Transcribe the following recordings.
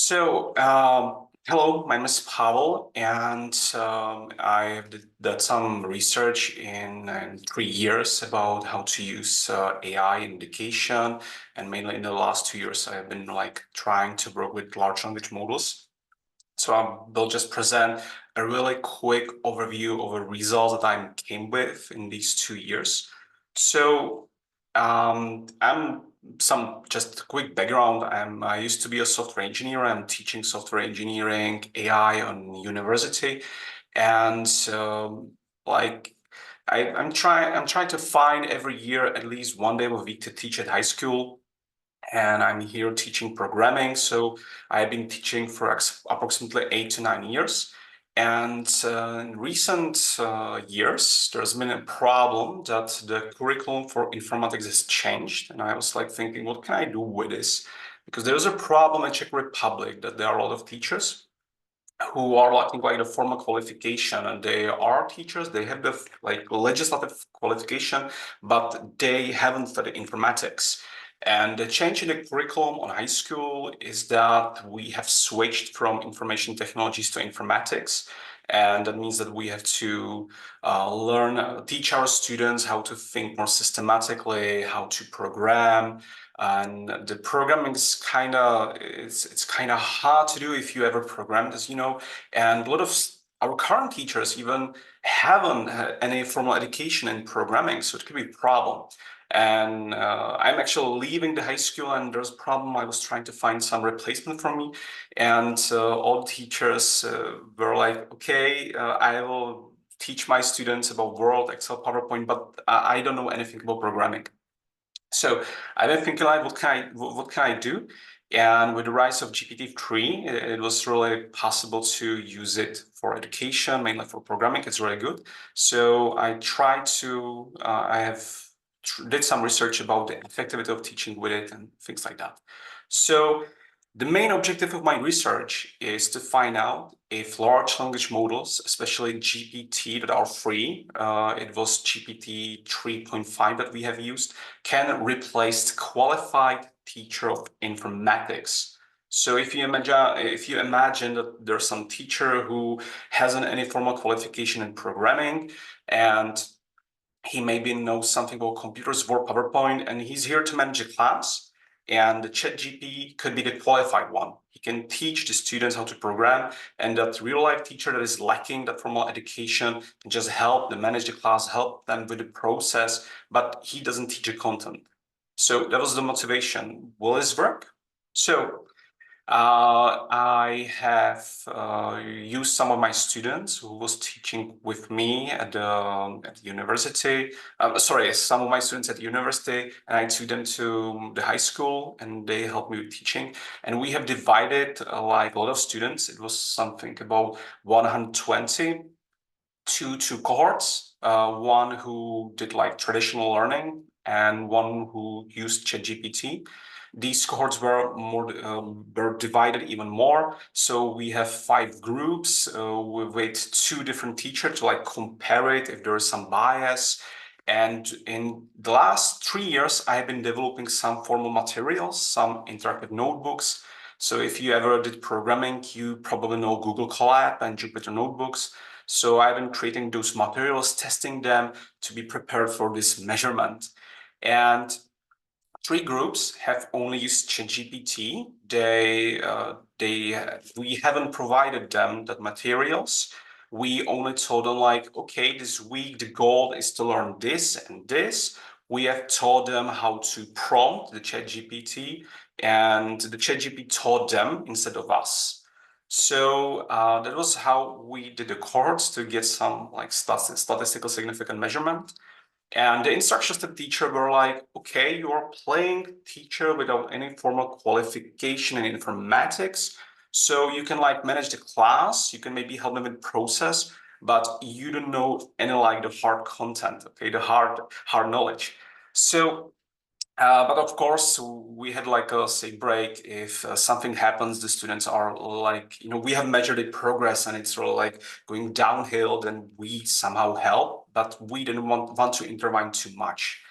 Hello, my name is Pavel, and I did some research in 3 years about how to use AI in education, and mainly in the last 2 years, I have been trying to work with large language models. So I will just present a really quick overview of the results that I came with in these 2 years. Just a quick background. I used to be a software engineer. I'm teaching software engineering AI on university, and I'm trying to find every year at least one day a week to teach at high school. And I'm here teaching programming. So I've been teaching for approximately 8 to 9 years. And in recent years, there's been a problem that the curriculum for informatics has changed. And I was thinking, what can I do with this? Because there's a problem in Czech Republic that there are a lot of teachers who are lacking the formal qualification, and they are teachers. They have the legislative qualification, but they haven't studied informatics. And the change in the curriculum on high school is that we have switched from information technologies to informatics. And that means that we have to teach our students how to think more systematically, how to program. And the programming is it's kind of hard to do if you ever programmed, as you know. And a lot of our current teachers even haven't had any formal education in programming, so it could be a problem. And I'm actually leaving the high school, and there's a problem. I was trying to find some replacement for me, and all teachers were like, okay, I will teach my students about Word, Excel, PowerPoint, but I don't know anything about programming. So I've been thinking, what can I do? And with the rise of GPT-3, it was really possible to use it for education, mainly for programming. It's really good. So I did some research about the effectivity of teaching with it and things like that. So the main objective of my research is to find out if large language models, especially GPT that are free, it was GPT 3.5 that we have used, can replace qualified teacher of informatics. So if you imagine that there's some teacher who hasn't any formal qualification in programming, and he maybe knows something about computers, Word, PowerPoint, and he's here to manage a class, and the ChatGPT could be the qualified one. He can teach the students how to program, and that real-life teacher that is lacking that formal education can just help them manage the class, help them with the process, but he doesn't teach the content. So that was the motivation. Will this work? So I have used some of my students who was teaching with me at the university. Some of my students at the university, and I took them to the high school, and they helped me with teaching. And we have divided a lot of students. It was something about 120 to two cohorts. One who did traditional learning, and one who used ChatGPT. These cohorts were divided even more. So we have 5 groups with 2 different teachers to compare it if there is some bias. And in the last 3 years, I have been developing some formal materials, some interactive notebooks. So if you ever did programming, you probably know Google Colab and Jupyter Notebooks. So I've been creating those materials, testing them to be prepared for this measurement. And 3 groups have only used ChatGPT. We haven't provided them that materials. We only told them okay, this week the goal is to learn this and this. We have taught them how to prompt the ChatGPT, and the ChatGPT taught them instead of us. So that was how we did the cohorts to get some statistical significant measurement. And the instructions to the teacher were okay, you are playing teacher without any formal qualification in informatics. So you can manage the class, you can maybe help them with process, but you don't know any the hard content, okay, the hard knowledge. So but of course, we had a say break. If something happens, the students are we have measured the progress and it's going downhill, then we somehow help, but we didn't want to intervene too much.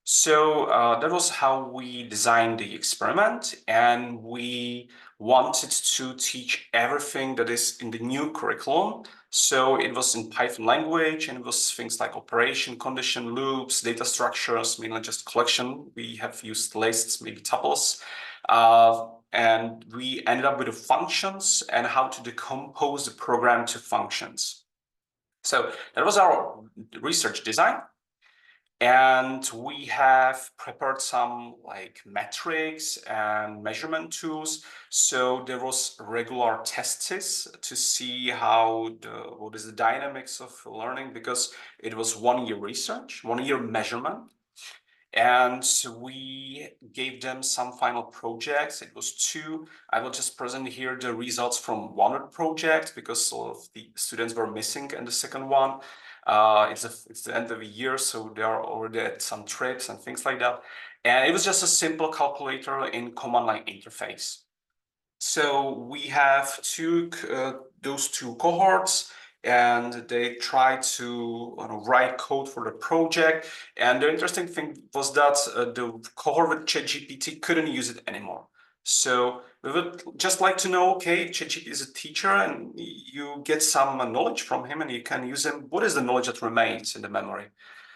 So that was how we designed the experiment, and we wanted to teach everything that is in the new curriculum. So it was in Python language, and it was things like operation, condition, loops, data structures, mainly just collection. We have used lists, maybe tuples. And we ended up with the functions and how to decompose the program to functions. So that was our research design. And we have prepared some like metrics and measurement tools. So there was regular tests to see what is the dynamics of learning, because it was 1 year research, 1 year measurement. And we gave them some final projects. It was 2. I will just present here the results from one project because some of the students were missing in the second one. It's the end of the year, so they are already at some trips and things like that. And it was just a simple calculator in command line interface. So we have those 2 cohorts, and they tried to write code for the project. And the interesting thing was that the cohort with Chatgpt couldn't use it anymore. So we would just like to know, okay, Chatgpt is a teacher and you get some knowledge from him and you can use him. What is the knowledge that remains in the memory?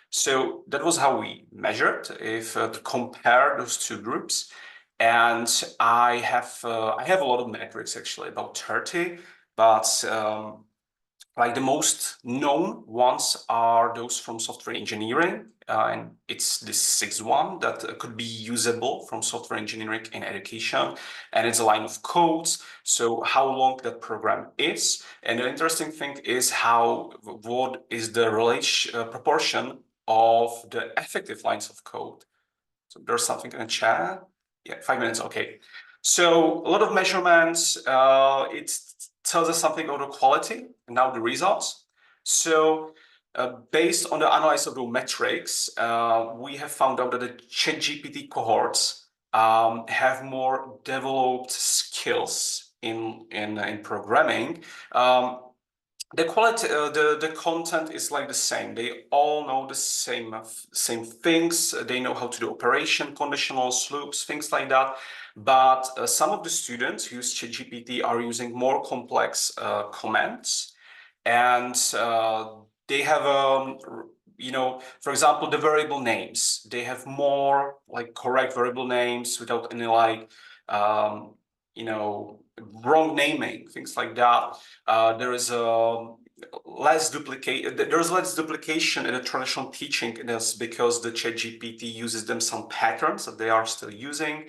So that was how we measured, if to compare those 2 groups. And I have a lot of metrics, actually, about 30, but like the most known ones are those from software engineering, and it's the 6th one that could be usable from software engineering in education, and it's a line of codes. So how long that program is, and the interesting thing is what is the proportion of the effective lines of code. So there's something in the chat. Yeah, 5 minutes. Okay. So a lot of measurements. It tells us something about the quality and now the results. So based on the analysis of the metrics, we have found out that the Chatgpt cohorts have more developed skills in programming. The quality, the content is like the same. They all know the same things. They know how to do operation, conditionals, loops, things like that. But some of the students who use Chatgpt are using more complex commands, and they have for example, the variable names. They have more like correct variable names without any like wrong naming, things like that. There's less duplication in the traditional teaching. That's because the Chatgpt uses them some patterns that they are still using.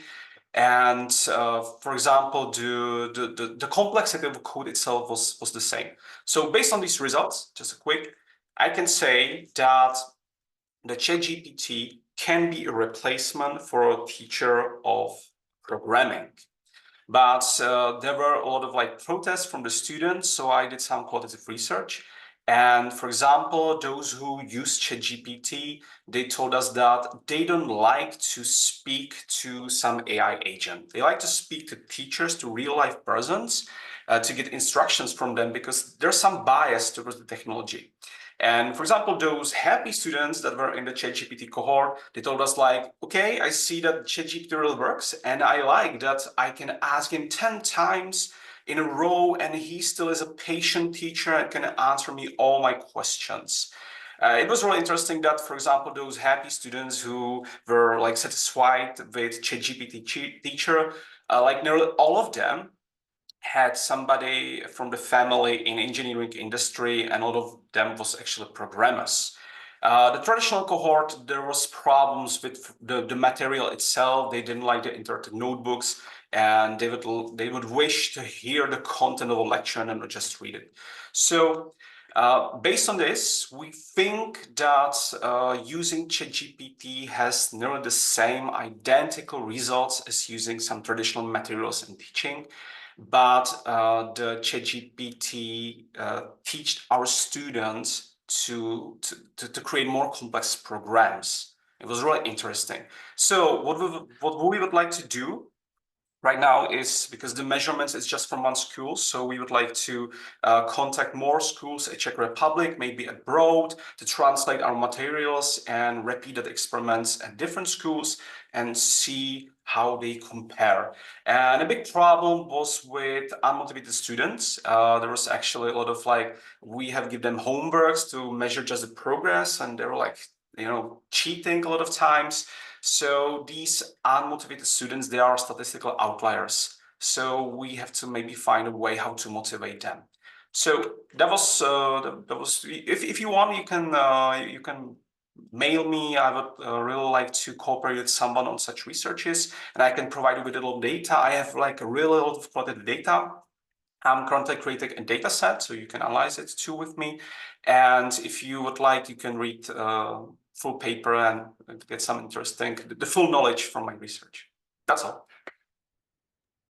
And for example, the complexity of the code itself was the same. So based on these results, just a quick, I can say that the Chatgpt can be a replacement for a teacher of programming. But there were a lot of like protests from the students, so I did some qualitative research. And for example, those who use Chatgpt, they told us that they don't like to speak to some AI agent. They like to speak to teachers, to real life persons, to get instructions from them, because there's some bias towards the technology. And for example, those happy students that were in the Chatgpt cohort, they told us like, okay, I see that Chatgpt really works, and I like that I can ask him 10 times in a row, and he still is a patient teacher and can answer me all my questions. It was really interesting that, for example, those happy students who were like satisfied with Chatgpt teacher, like nearly all of them had somebody from the family in engineering industry, and a lot of them was actually programmers. The traditional cohort, there was problems with the material itself. They didn't like the interactive notebooks, and they would wish to hear the content of a lecture and not just read it. So based on this, we think that using Chatgpt has nearly the same identical results as using some traditional materials in teaching. But the Chatgpt teach our students to create more complex programs. It was really interesting. So what we would like to do right now is because the measurements is just from one school. So we would like to contact more schools at Czech Republic, maybe abroad, to translate our materials and repeated experiments at different schools and see how they compare. And a big problem was with unmotivated students. There was actually a lot of we have given them homeworks to measure just the progress, and they were cheating a lot of times. So these unmotivated students, they are statistical outliers. So we have to maybe find a way how to motivate them. So that was if you want, you can mail me. I would really like to cooperate with someone on such researches, and I can provide you with a little data. I have a really lot of qualitative data. I'm currently creating a data set, so you can analyze it too with me. And if you would like, you can read full paper and get some interesting, the full knowledge from my research. That's all.